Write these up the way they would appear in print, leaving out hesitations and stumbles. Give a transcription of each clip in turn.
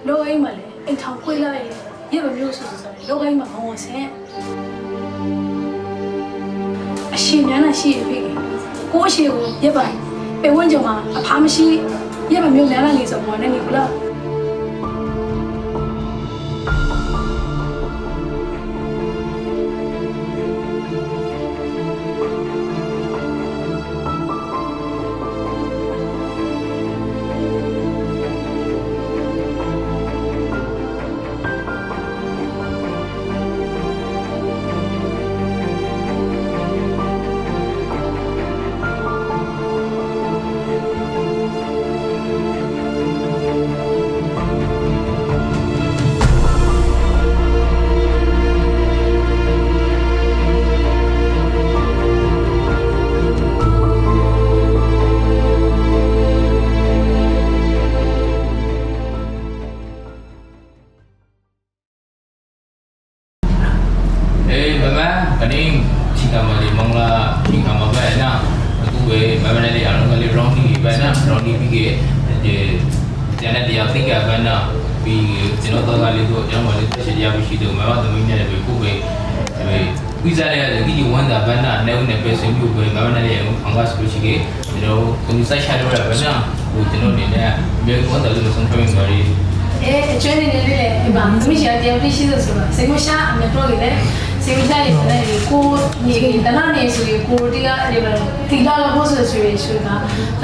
လောအိမ်မှာလေအိမ်ထောင်ခွေးလိုက်ရမမျိုးဆိုလောအိမ်မှာမဝင်စင်အရှင်များနဲ့ရှိရပြီကိုအရှိကိုရပိုင်ပေဝန်းကျုံမှာအဖားမရှိရမမျိုးများလာနေဆိုတော့နဲ့နေဘူးလား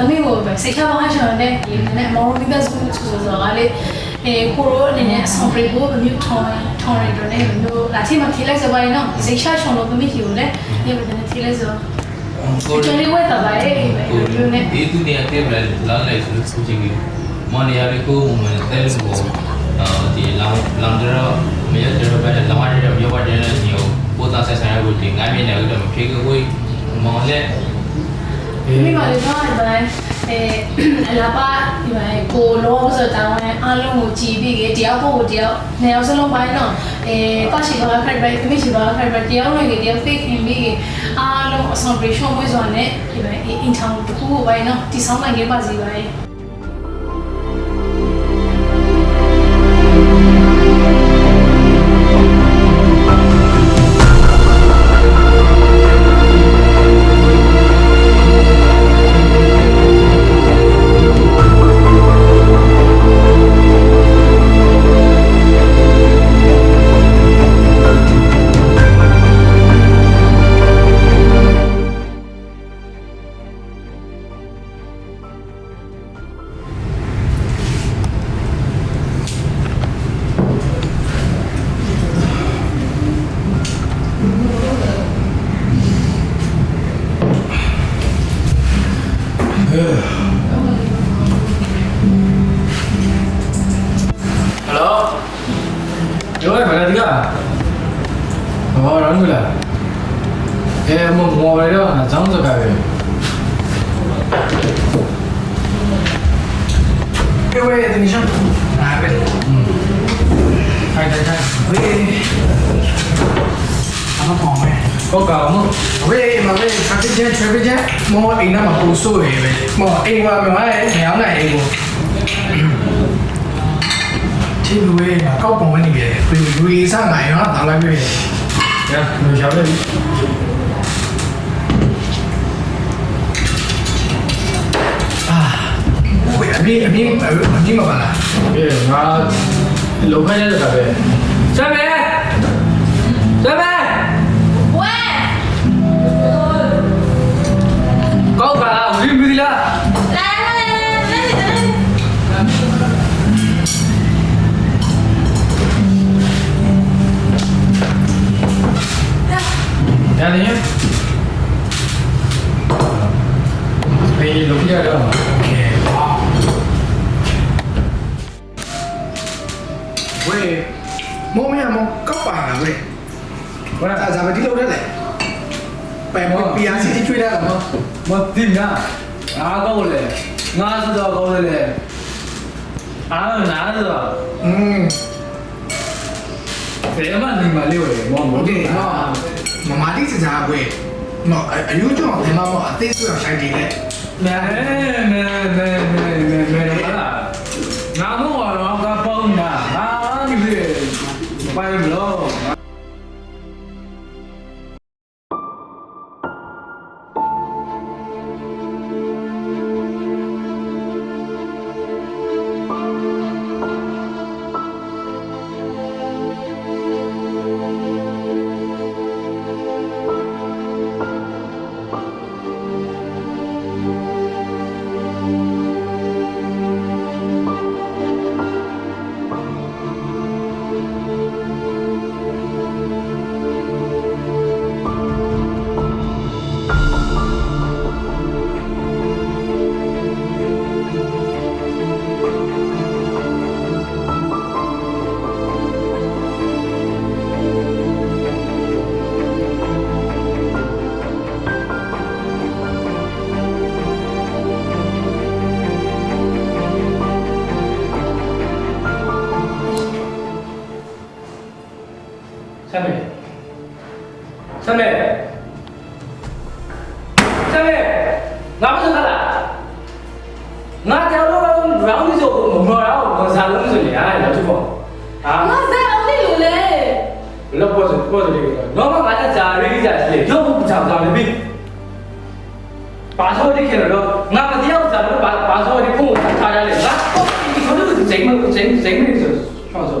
သမီးကိုပဲစိတ်ချပါချင်တယ်ဒီနဲ့မောင်ပြီးပဲဆိုတော့လေကိုရိုအနေနဲ့အဆောင်ပရိကိုအမျိုးထောင်းရတော့လည်းမျိုးလာချိမထိလိုက်စပါရင်တော့စိတ်ချချောင်းလို့သမီးကြီးကိုလည်းဒီလိုနဲ့ထိလိုက်ဆိုကိုကျလေးဝဲတာပါလေဒီနဲ့ဒီသူနေတဲ့ဘက်လာလိုက်ဆိုလို့ချင်ကြီးမနီယာရီကိုမန်တယ်လို့ဒီလောင်တော့မရတော့ပဲလောင်ရတဲ့ပြောပါတယ်နဲ့ညိုပို့တာဆက်ဆိုင်ရကိုဒီငါးမြင်တယ်တော့မဖြစ်ကိုမောင်လက်မိမလေးတော့ဗိုင်းလာပါဒီမှာကိုလောဆိုတောင်းအားလုံးကိုကြည်ပြီးတယောက်ဖို့တယောက်နေအောင်စလုံးပိုင်းတော့ပတ်ရှိပါခက်ပဲမိရှိပါခက်ပဲတယောက်နဲ့တယောက် fake ခင်ပြီးအားလုံးအဆောင် operation ဝိစွာနဲ့ဒီမှာအင်ထောင်တခုကိုပိုင်းတော့ဒီဆောင်နိုင်ခဲ့ပါစီပါရဲ့မောအိမ်မှာပူဆိုးရပဲမောအိမ်မှာမြောင်းနိုင်အိမ်ကိုဒီလိုပဲကောက်ပုံနေပြီလူရီစားနိုင်ရောတောင်းလိုက်ပြီရလူရောက်တယ်ဝေးအမေမပါလားအေးငါလောခိုင်းရတာပဲစမ်းမယ်ဝဲကောက်ပါဝီမီလာရတယ်ဘယ်လိုပြရတော့โอเคဝေးမောင်မကောက်ပါလားဝေးဘာသာဇာမတိလို့ရတယ်ပဲပြာစီတီချွေးတာနော်မတင်နာအားကောင်းလေငါစတော့ကောင်းလေအားနာတော့ဘယ်မှနေမလေးဝယ်မောင်โอเคနော်မမတိစစားဝေးနော်အယူကျော်ဒီမှာအသေးစွာဆိုင်နေတယ်မဲဟာငါမို့ကတော့ကပေါင်းတာ ไปไม่รู้ 三妹，三妹，三妹，俺不是他了，俺家老板让你做，我让我啥东西的，哎，要去放，啊？我在奥利路嘞。那不是这个，老板俺家里家是，要不长的病，把手的看了，俺们第二次把手的碰他家里，你说这个谁们是双手，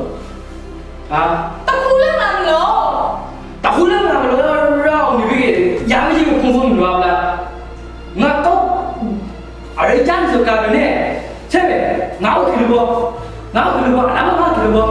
啊？ တခုလည်းမလို့ တခုလည်းမလာဘူးတော့ဒီဘေးရမ်းကြီးကိုဖုန်းဖုန်းလို့လာငါတော့အရေးချမ်းစကားနဲ့ချက်ပဲငါ့ကိုခလို့ငါ့ကိုခလို့အလားမခလို့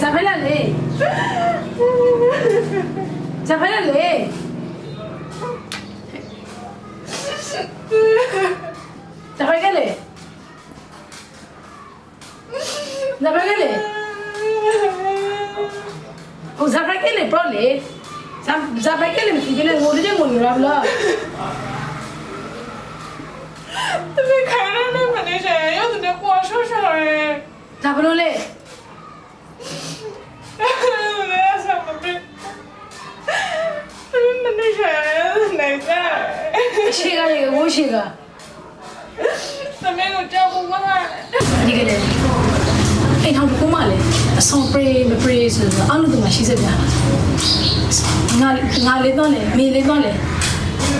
Sao phải là lệ? Sao phải cái lệ? Sao phải cái lệ? Ồ, sao phải cái lệ bro lệ? Sao phải cái lệ mình cái lệ ngồi đi ngồi làm lo. Tôi phải khai ra nơi mà đi rẻ, tôi đã qua số rồi. Sao phải lệ? Tôi đã sao mà biết. Mình đi rẻ, này ra. Shiga này, vô shiga. Tôi mới ngồi trao cũng có lại. Đi cái này. Anh không có mà lệ. Xong pray, mà pray rồi. Anh lúc mà shi sẽ bia. Ngà lệ đó lệ, mì lệ đó lệ.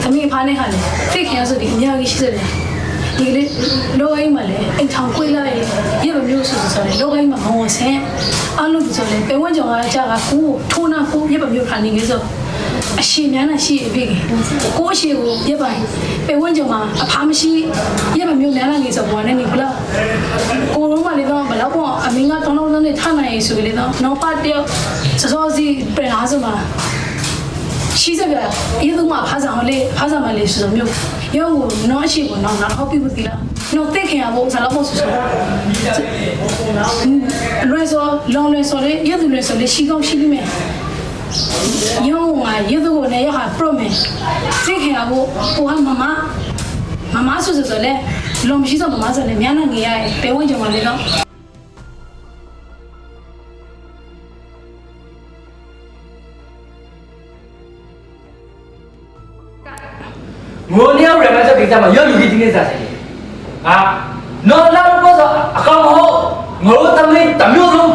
Thằng mình phá này hả lệ. Thế khi nào rồi thì nhà cái shi sẽ bia. Đi cái này, đâu anh mà lệ. Anh thằng quay lại. Giờ mình yêu rồi rồi. Đâu anh mà ngon xe. Anh lúc rồi lệ. Bên quan trọng là cha cả cú, thôn nào cú. Giờ mình yêu khả năng cái rồi. အရှင်များနဲ့ရှိပြီကိုအရှိကိုရက်ပိုင်ပေဝန်းကျင်မှာအဖားမရှိရက်မမျိုးများလာနေဆိုပေါ်နေနေဘလားကိုလုံးမလေးတော့ဘလောက်ပေါ့အမင်းကတောင်းတောင်းနဲ့ထားနိုင်ဆိုကြလေတော့နောက်ပတ်တယောက်စောစောစီပြန်လာဆိုမှာရှိစကြရေတော့မှာဖားဆောင်လေးဖားဆောင်မလေးဆိုမျိုးရုံကိုနော်အရှိကိုနော်ဟောပြဘူးတီလားနော်တက်ခင်ရဖို့ဇာလောက်ဖို့ဆိုလွယ်စောလောင်းလွယ်စောလေးရက်သူလွယ်စောလေးရှိကောင်းရှိလိမ့်မယ် 用啊，有的我呢要喊 pro 们，这个啊我喊妈妈说是说嘞，老母亲说妈妈说嘞，明天你哎，别问就完了咯。ငိုနေရရမယ်ဆိုကိစ္စမှာရောလူကြီးတင်းနေစားဆိုင်တယ်ဟာနော်လာလို့ဆိုအကောင်မဟုတ်ငိုသမီးတမျိုးလုံး